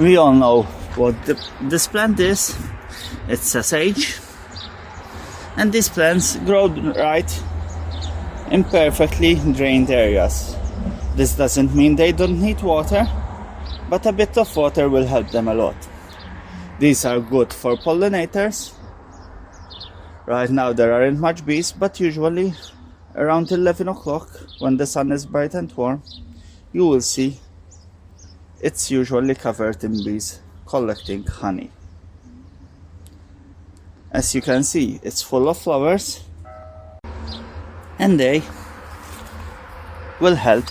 We all know what this plant is. It's a sage, and these plants grow right in perfectly drained areas. This doesn't mean they don't need water, but a bit of water will help them a lot. These are good for pollinators. Right now there aren't much bees, but usually around 11 o'clock, when the sun is bright and warm, you will see it's usually covered in bees collecting honey. As you can see, it's full of flowers, and they will help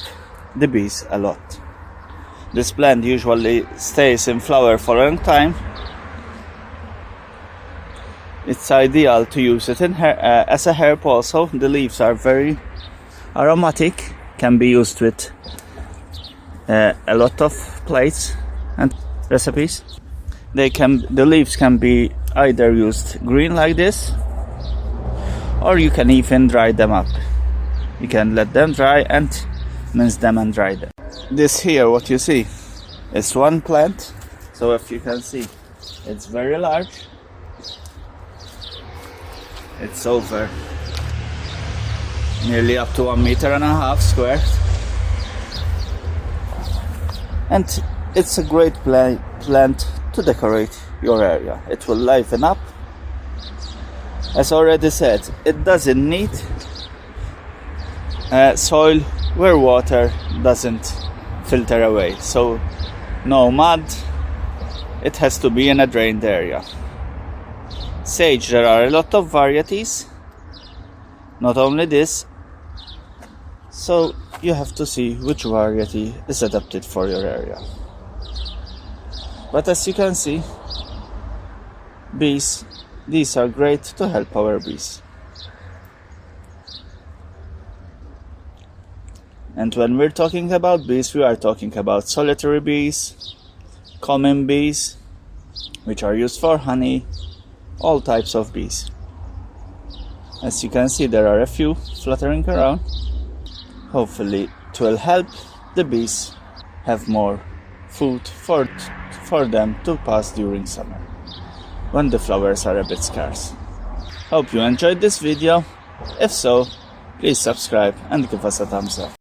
the bees a lot. This plant usually stays in flower for a long time. It's ideal to use it in as a herb also. The leaves are very aromatic, can be used with a lot of plates and recipes. The leaves can be either used green like this, or you can even dry them up. You can let them dry and mince them and dry them. This here, what you see, is one plant. So if you can see, it's very large. It's over nearly up to 1.5 meters square, and it's a great plant to decorate your area. It will liven up. As already said, it doesn't need soil where water doesn't filter away, so no mud. It has to be in a drained area. Sage, there are a lot of varieties, not only this, so you have to see which variety is adapted for your area. But as you can see, bees, these are great to help our bees. And when we're talking about bees, we are talking about solitary bees, common bees, which are used for honey, all types of bees. As you can see, there are a few fluttering around. Hopefully it will help the bees have more food for them to pass during summer, when the flowers are a bit scarce. Hope you enjoyed this video. If so, please subscribe and give us a thumbs up.